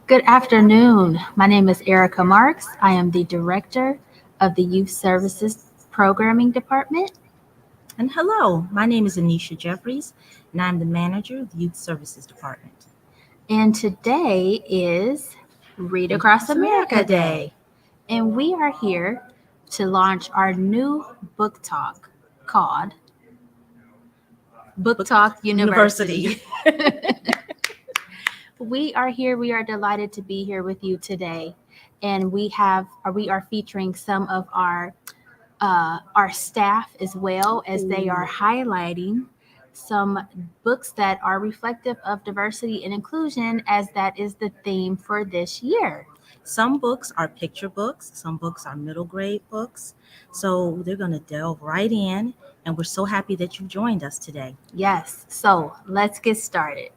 Good afternoon. My name is Erica Marks. I am the director of the Youth Services Programming Department. And hello, my name is Anisha Jeffries, and I'm the manager of the Youth Services Department. And today is Read Across America Day. And we are here to launch our new book talk called Book Talk University. We are here. We are delighted to be here with you today. And we are featuring some of our staff as well as they are highlighting some books that are reflective of diversity and inclusion, as that is the theme for this year. Some books are picture books, some books are middle grade books. So they're going to delve right in, and we're so happy that you joined us today. Yes, so let's get started.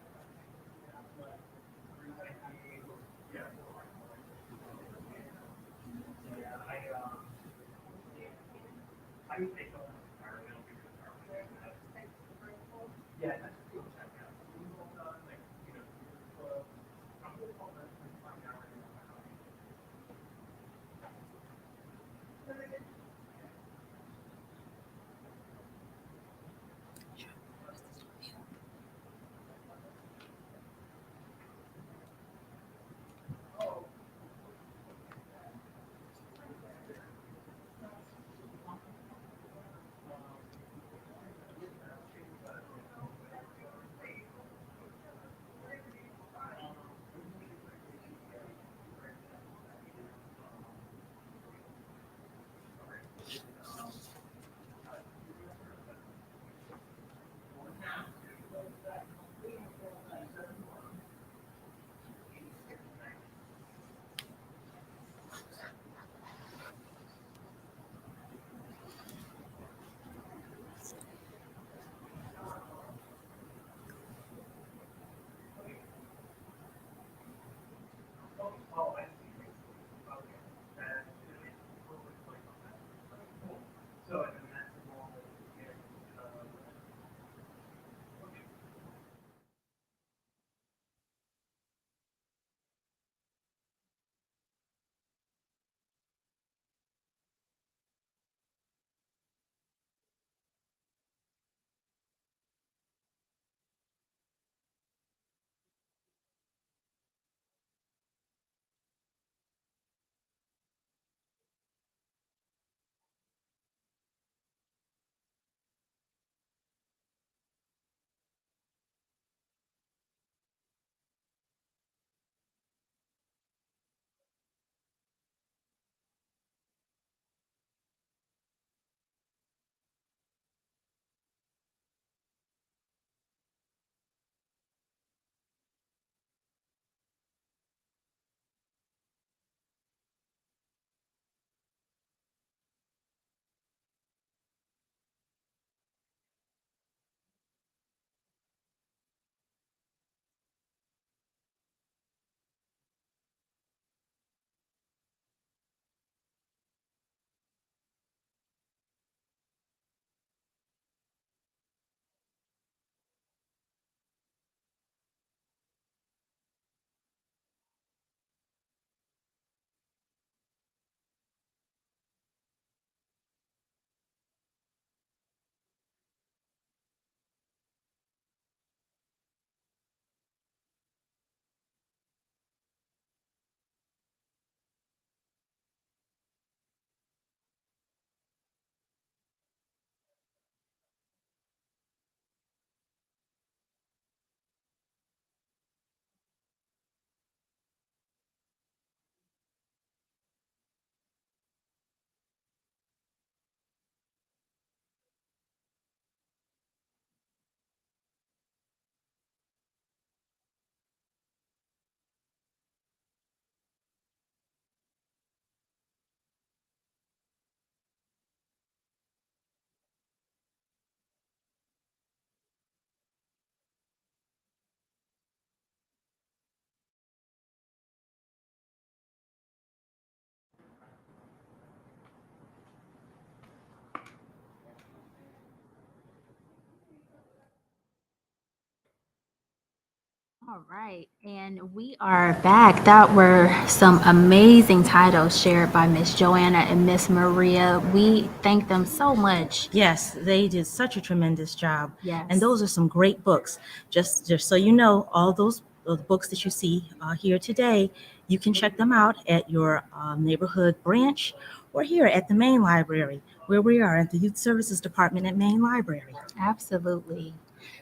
All right, and we are back. That were some amazing titles shared by Miss Joanna and Miss Maria. We thank them so much. Yes, they did such a tremendous job. Yes. And those are some great books. Just so you know, all those books that you see here today, you can check them out at your neighborhood branch or here at the main library, where we are at the Youth Services Department at Main Library. Absolutely.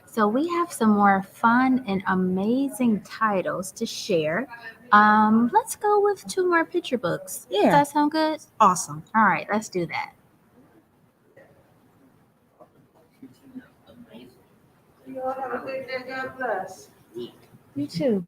So we have some more fun and amazing titles to share. Let's go with two more picture books. Does Yeah, that sound good? awesome. All right, let's do that. You all have a good day. God bless. You too.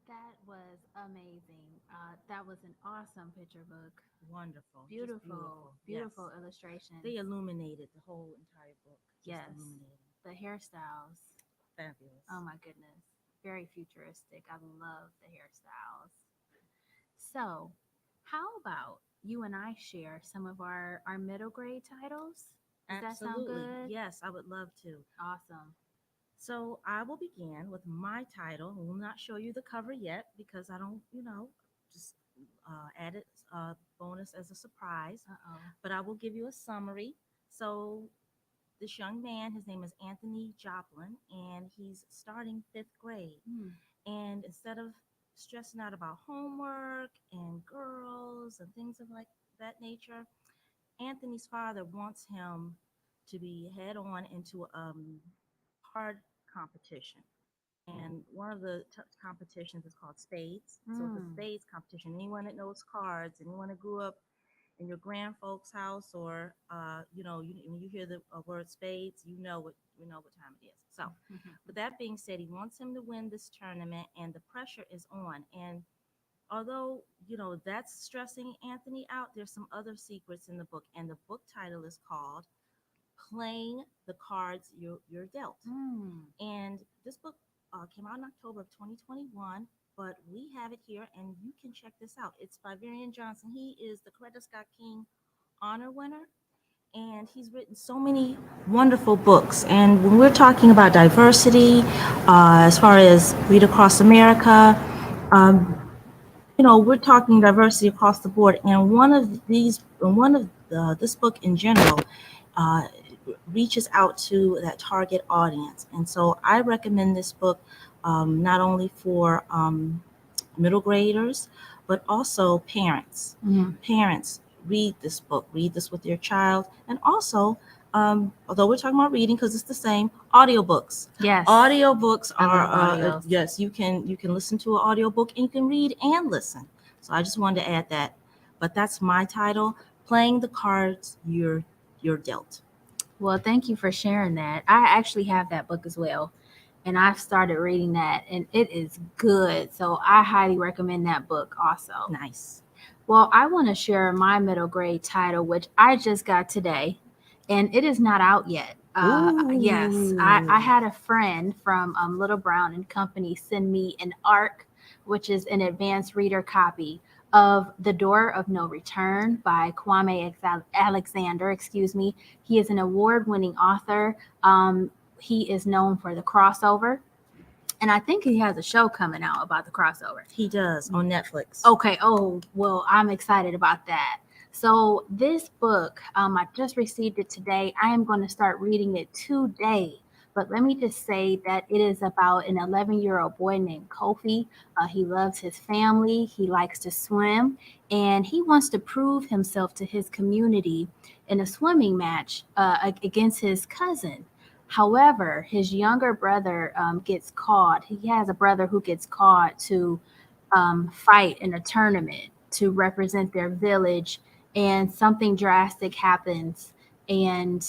That was amazing. That was an awesome picture book. Wonderful. Just Beautiful, Yes. beautiful illustrations. They illuminated the whole entire book. Just Yes. illuminated. The hairstyles. Fabulous. Oh my goodness. Very futuristic. I love the hairstyles. So, how about you and I share some of our middle grade titles? Does that sound Absolutely. good? Yes, I would love to. Awesome. So I will begin with my title. I will not show you the cover yet because I don't, just added bonus as a surprise. Uh-oh. But I will give you a summary. So this young man, his name is Anthony Joplin, and he's starting fifth grade. Hmm. And instead of stressing out about homework and girls and things of like that nature, Anthony's father wants him to be head on into hard competition. And one of the competitions is called spades. So it's a Hmm. spades competition. Anyone that knows cards, anyone that grew up in your grand folks' house, or when you hear the word spades, you know what time it is. So, with that being said, he wants him to win this tournament, and the pressure is on. And although that's stressing Anthony out, there's some other secrets in the book, and the book title is called "Playing the Cards You're Dealt." Hmm. And this book came out in October of 2021, but we have it here, and you can check this out. It's by Varian Johnson. He is the Coretta Scott King Honor winner, and he's written so many wonderful books. And when we're talking about diversity, as far as Read Across America, Um, we're talking diversity across the board, and this book in general uh, reaches out to that target audience. And so I recommend this book not only for middle graders, but also parents. Parents, read this book, read this with your child, and also, although we're talking about reading because it's the same, audiobooks. Yes. Audiobooks I are love audios. yes, you can listen to an audiobook and you can read and listen. So I just wanted to add that. But that's my title, Playing the Cards You're Dealt. Well, thank you for sharing that. I actually have that book as well, and I've started reading that, and it is good. So I highly recommend that book also. Nice. Well, I want to share my middle grade title, which I just got today, and it is not out yet. Yes, I had a friend from Little Brown and Company send me an ARC, which is an advanced reader copy of The Door of No Return by Kwame Alexander. Excuse me. He is an award-winning author. He is known for The Crossover, and I think he has a show coming out about The Crossover. He does on Netflix. Okay. Oh, well, I'm excited about that. So this book, I just received it today. I am going to start reading it today. But let me just say that it is about an 11-year-old boy named Kofi. He loves his family. He likes to swim, and he wants to prove himself to his community in a swimming match against his cousin. However, his younger brother gets caught. He has a brother who gets caught to fight in a tournament to represent their village, and something drastic happens, and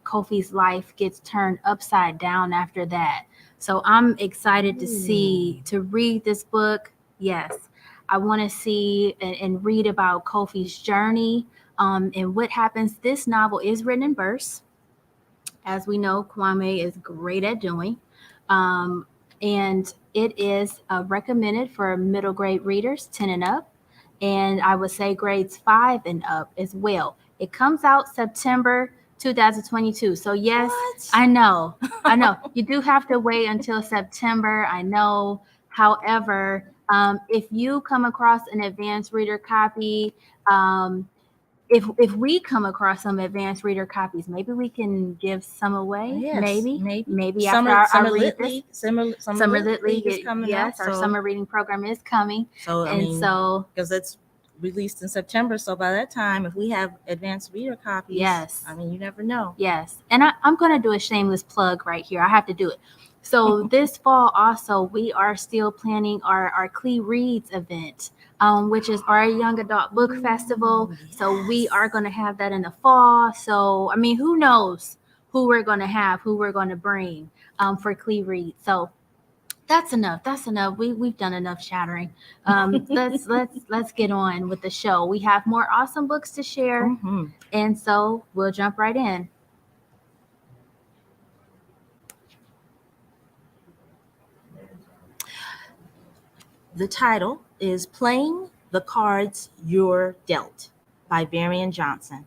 Kofi's life gets turned upside down after that. So I'm excited to read this book. Yes, I want to see and read about Kofi's journey and what happens. This novel is written in verse, as we know, Kwame is great at doing. Um, and it is recommended for middle grade readers, 10 and up. And I would say grades 5 and up as well. It comes out September 2022. So, yes, What? I know. I know. You do have to wait until September. I know. However, if you come across an advanced reader copy, um, if we come across some advanced reader copies, maybe we can give some away. Yes, Maybe Summer, after Summer I read Lit this. League, Summer Lit League is coming yes, up. our So, summer reading program is coming. so I And mean, so because it's released in September, so by that time, if we have advanced reader copies, yes, I mean, you never know. yes. And I'm going to do a shameless plug right here. I have to do it. So this fall also, we are still planning our Clee Reads event, which is our young adult book festival. So we are going to have that in the fall. So, I mean, who knows who we're going to have, who we're going to bring for Clee Reads. So that's enough. That's enough. We've done enough chattering. Let's get on with the show. We have more awesome books to share, and so we'll jump right in. The title is Playing the Cards You're Dealt by Varian Johnson.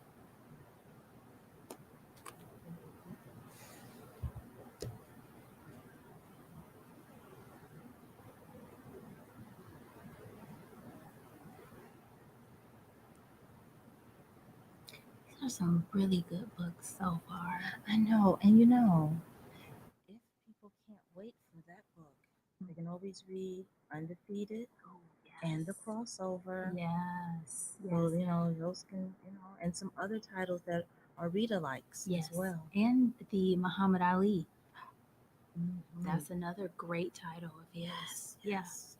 These are some really good books so far. I know, and if people can't wait for that book, they can always read Undefeated and The Crossover. Yes. Well, those can, and some other titles that are read alikes as well. And the Muhammad Ali. Mhm. That's another great title of his. Yes.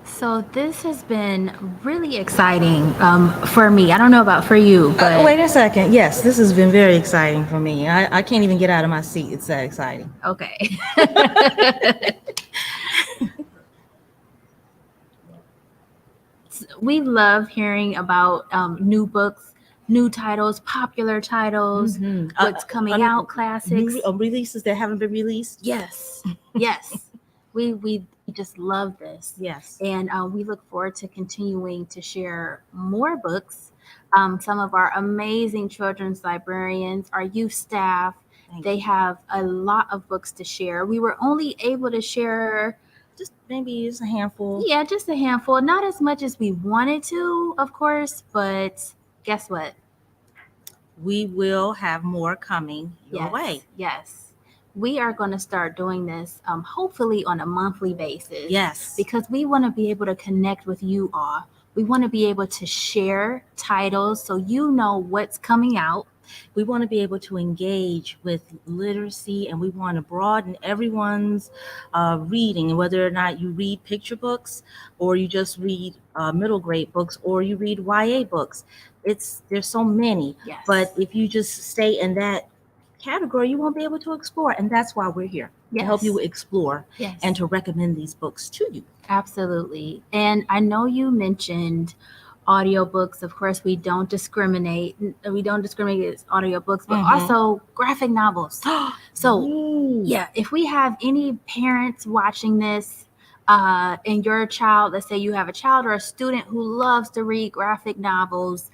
So this has been really exciting for me. I don't know about for you, but Wait a second. Yes, this has been very exciting for me. I can't even get out of my seat. It's that exciting. okay. We love hearing about new books, new titles, popular titles, what's coming out, classics. New releases that haven't been released. Yes, yes. We just love this. Yes. And we look forward to continuing to share more books. Some of our amazing children's librarians, our youth staff, they have a lot of books to share. We were only able to share just maybe just a handful. Yeah, just a handful. Not as much as we wanted to, of course, but guess what? We will have more coming your way. Yes. We are going to start doing this hopefully on a monthly basis. Yes. Because we want to be able to connect with you all. We want to be able to share titles so you know what's coming out. We want to be able to engage with literacy, and we want to broaden everyone's reading, whether or not you read picture books or you just read middle grade books or you read YA books. There's so many, Yes. but if you just stay in that category, you won't be able to explore, and that's why we're here to help you explore and to recommend these books to you. Absolutely. And I know you mentioned audiobooks. Of course, we don't discriminate. We don't discriminate against audiobooks, but also graphic novels. So, yeah, if we have any parents watching this, and your child, let's say you have a child or a student who loves to read graphic novels,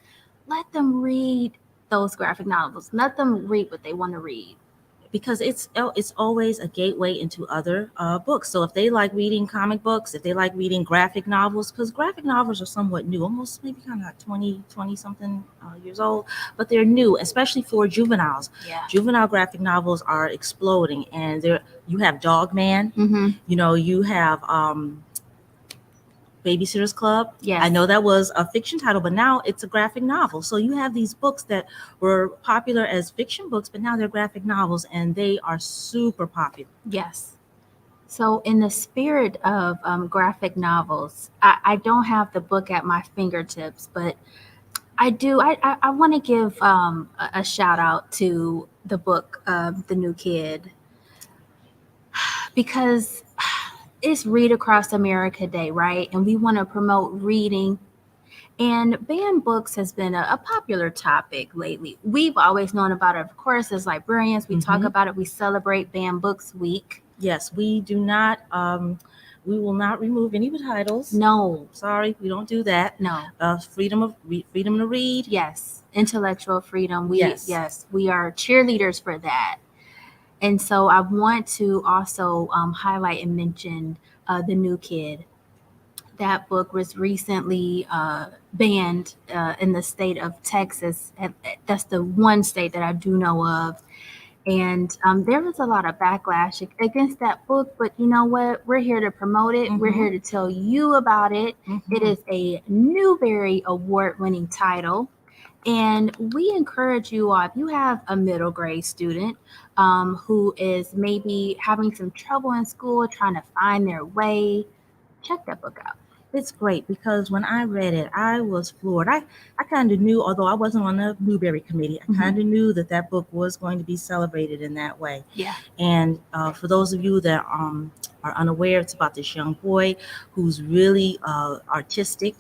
let them read those graphic novels. Let them read what they want to read. Because it's always a gateway into other books. So if they like reading comic books, if they like reading graphic novels, because graphic novels are somewhat new, almost maybe kind of like 20 something years old, but they're new, especially for juveniles. Yeah. Juvenile graphic novels are exploding, and you have Dog Man, you have Babysitter's Club. Yes. I know that was a fiction title, but now it's a graphic novel. So you have these books that were popular as fiction books, but now they're graphic novels, and they are super popular. Yes. So in the spirit of graphic novels, I don't have the book at my fingertips, but I do. I want to give a shout out to the book, The New Kid, because it's Read Across America Day, right? And we want to promote reading. And banned books has been a popular topic lately. We've always known about it, of course, as librarians. We talk about it. We celebrate Banned Books Week. Yes, we do not. We will not remove any titles. No, sorry, we don't do that. No. Freedom to read. Yes, intellectual freedom. We are cheerleaders for that. And so I want to also highlight and mention The New Kid. That book was recently banned in the state of Texas. That's the one state that I do know of. And there was a lot of backlash against that book. But you know what? We're here to promote it. We're here to tell you about it. It is a Newbery Award-winning title. And we encourage you all, if you have a middle grade student who is maybe having some trouble in school, trying to find their way, check that book out. It's great because when I read it, I was floored. I kind of knew, although I wasn't on the Newbery committee, I kind of knew that book was going to be celebrated in that way. Yeah. And for those of you that are unaware, it's about this young boy who's really artistic,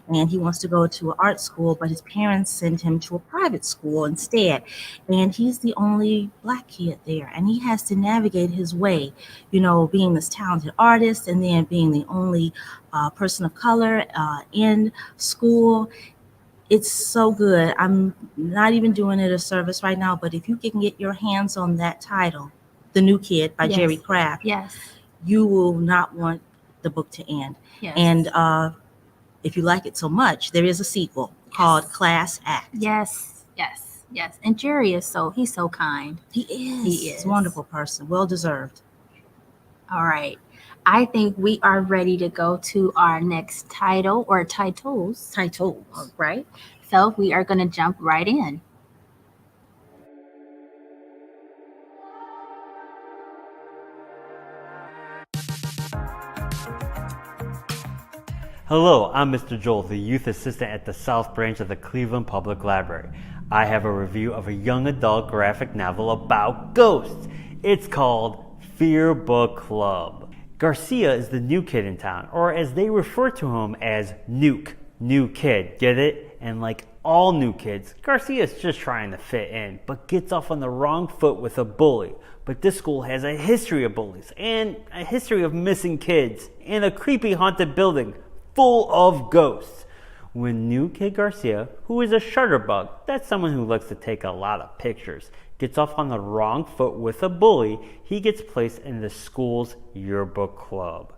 and he wants to go to an art school, but his parents send him to a private school instead. And he's the only Black kid there, and he has to navigate his way, being this talented artist and then being the only person of color in school. It's so good. I'm not even doing it a service right now, but if you can get your hands on that title, The New Kid by Jerry Craft, you will not want the book to end. Yes. And if you like it so much, there is a sequel called Class Act. Yes. And Jerry he's so kind. He is. He's a wonderful person. Well deserved. All right. I think we are ready to go to our next title or titles. Titles. Right. So we are going to jump right in. Hello, I'm Mr. Joel, the youth assistant at the South Branch of the Cleveland Public Library. I have a review of a young adult graphic novel about ghosts. It's called Fear Book Club. Garcia is the new kid in town, or as they refer to him as Nuke, new kid, get it? And like all new kids, Garcia's just trying to fit in, but gets off on the wrong foot with a bully. But this school has a history of bullies, and a history of missing kids, and a creepy haunted building full of ghosts. When new kid Garcia, who is a shutterbug, that's someone who likes to take a lot of pictures, gets off on the wrong foot with a bully, he gets placed in the school's yearbook club.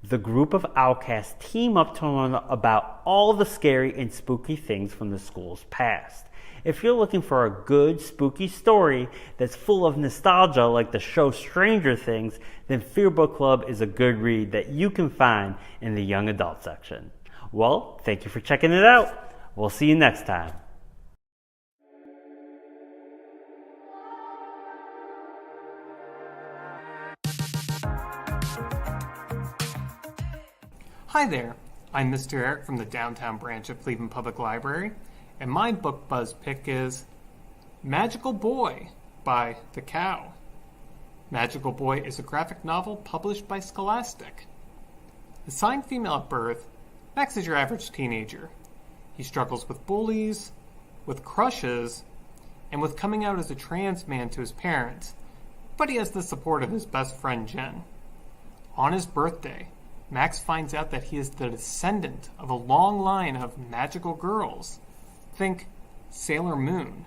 The group of outcasts team up to learn about all the scary and spooky things from the school's past. If you're looking for a good spooky story that's full of nostalgia like the show Stranger Things, then Fear Book Club is a good read that you can find in the young adult section. Well, thank you for checking it out. We'll see you next time. Hi there, I'm Mr. Eric from the downtown branch of Cleveland Public Library, and my book buzz pick is Magical Boy by The Cow. Magical Boy is a graphic novel published by Scholastic. Assigned female at birth, Max is your average teenager. He struggles with bullies, with crushes, and with coming out as a trans man to his parents, but he has the support of his best friend Jen. On his birthday, Max finds out that he is the descendant of a long line of magical girls. Think Sailor Moon.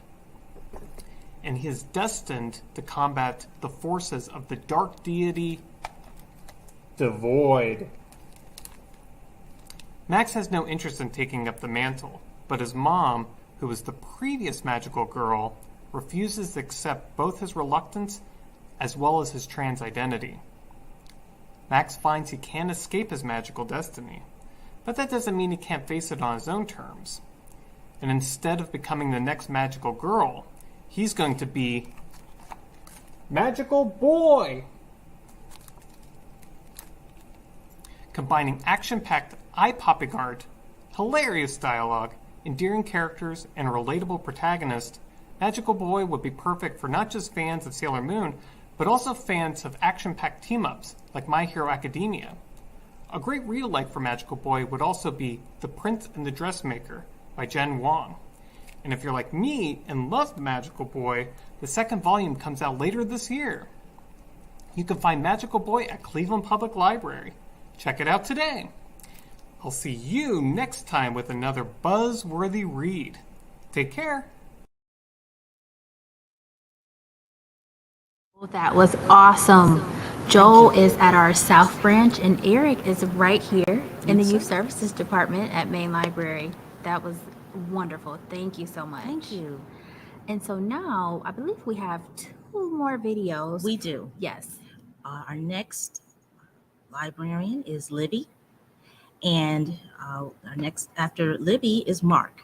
And he is destined to combat the forces of the dark deity, the Void. Max has no interest in taking up the mantle, but his mom, who was the previous magical girl, refuses to accept both his reluctance as well as his trans identity. Max finds he can't escape his magical destiny, but that doesn't mean he can't face it on his own terms. And instead of becoming the next magical girl, he's going to be Magical Boy! Combining action-packed, eye-popping art, hilarious dialogue, endearing characters, and a relatable protagonist, Magical Boy would be perfect for not just fans of Sailor Moon, but also fans of action-packed team-ups like My Hero Academia. A great read-alike for Magical Boy would also be The Prince and the Dressmaker by Jen Wong. And if you're like me and love Magical Boy, the second volume comes out later this year. You can find Magical Boy at Cleveland Public Library. Check it out today. I'll see you next time with another buzzworthy read. Take care. That was awesome. Joel is at our South Branch, and Eric is right here in the Youth Services Department at Main Library. That was wonderful. Thank you so much. Thank you. And so now I believe we have 2 more videos. We do. Yes. Our next librarian is Libby, and our next after Libby is Mark.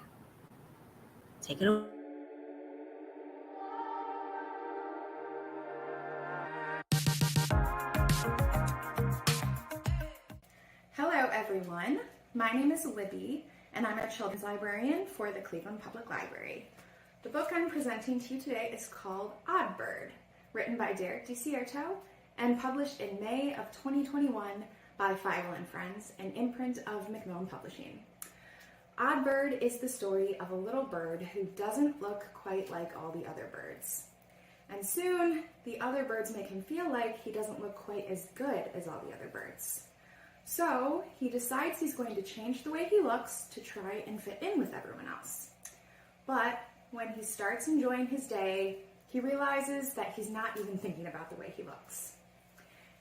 Take it away. Hello everyone, my name is Libby and I'm a children's librarian for the Cleveland Public Library. The book I'm presenting to you today is called Odd Bird, written by Derek DeCierto and published in May of 2021 by Fievel and Friends, an imprint of McMillan Publishing. Odd Bird is the story of a little bird who doesn't look quite like all the other birds. And soon, the other birds make him feel like he doesn't look quite as good as all the other birds. So he decides he's going to change the way he looks to try and fit in with everyone else. But when he starts enjoying his day, he realizes that he's not even thinking about the way he looks.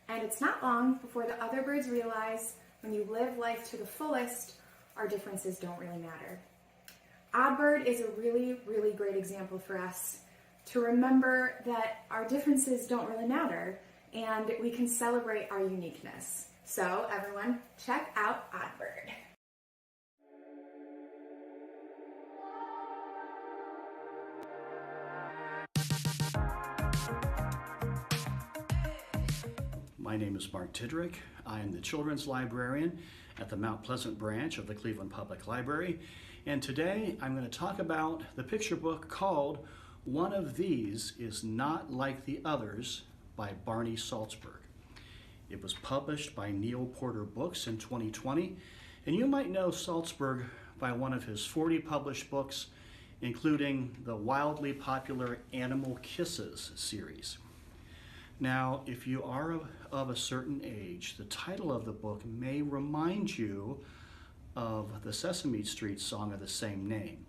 And it's not long before the other birds realize when you live life to the fullest, our differences don't really matter. Odd Bird is a really, really great example for us to remember that our differences don't really matter and we can celebrate our uniqueness. So everyone, check out Odd Bird. My name is Mark Tidrick. I am the children's librarian at the Mount Pleasant branch of the Cleveland Public Library. And today I'm going to talk about the picture book called One of These Is Not Like the Others by Barney Salzberg. It was published by Neil Porter Books in 2020, and you might know Salzberg by one of his 40 published books, including the wildly popular Animal Kisses series. Now, if you are of a certain age, the title of the book may remind you of the Sesame Street song of the same name.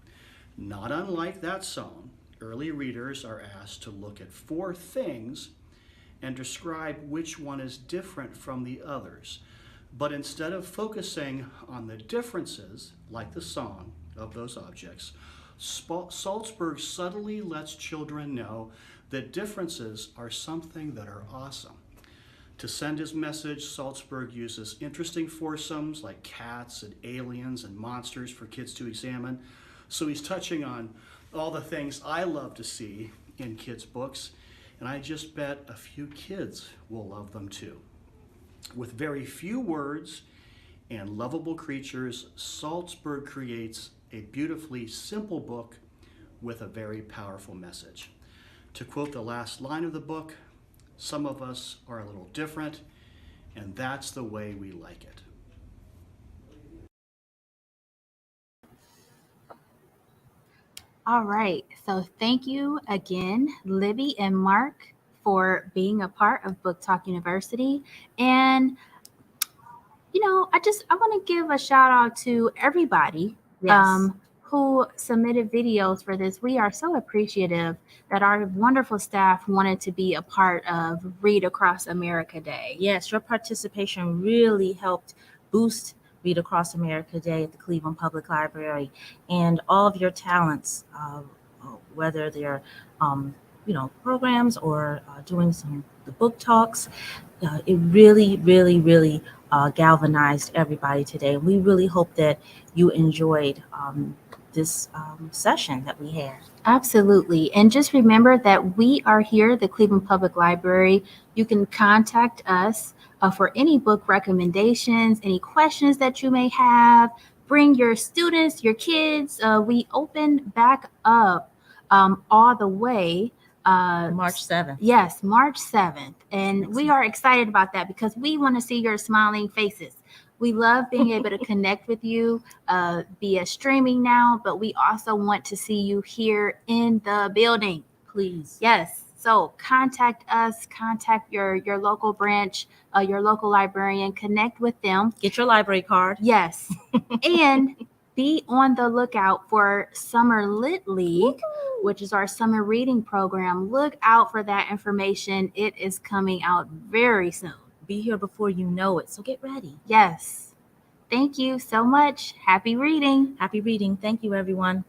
Not unlike that song, early readers are asked to look at 4 things and describe which one is different from the others. But instead of focusing on the differences, like the song, of those objects, Salzberg subtly lets children know that differences are something that are awesome. To send his message, Salzberg uses interesting foursomes like cats and aliens and monsters for kids to examine. So he's touching on all the things I love to see in kids' books, and I just bet a few kids will love them too. With very few words and lovable creatures, Salzberg creates a beautifully simple book with a very powerful message. To quote the last line of the book, some of us are a little different, and that's the way we like it. All right. So thank you again, Libby and Mark, for being a part of Book Talk University. And, I want to give a shout out to everybody Yes. who submitted videos for this. We are so appreciative that our wonderful staff wanted to be a part of Read Across America Day. Yes, your participation really helped boost Read Across America Day at the Cleveland Public Library, and all of your talents, whether they're, programs or doing the book talks, it really, really, really galvanized everybody today. We really hope that you enjoyed this session that we had. Absolutely. And just remember that we are here at the Cleveland Public Library. You can contact us for any book recommendations, any questions that you may have. Bring your students, your kids. We open back up all the way. March 7th. Yes, March 7th. And we are excited about that because we want to see your smiling faces. We love being able to connect with you via streaming now, but we also want to see you here in the building. Please. Yes. So contact us, contact your local branch, your local librarian, connect with them. Get your library card. Yes. And be on the lookout for Summer Lit League, which is our summer reading program. Look out for that information. It is coming out very soon. Be here before you know it, so get ready. Yes. Thank you so much. Happy reading. Happy reading. Thank you, everyone.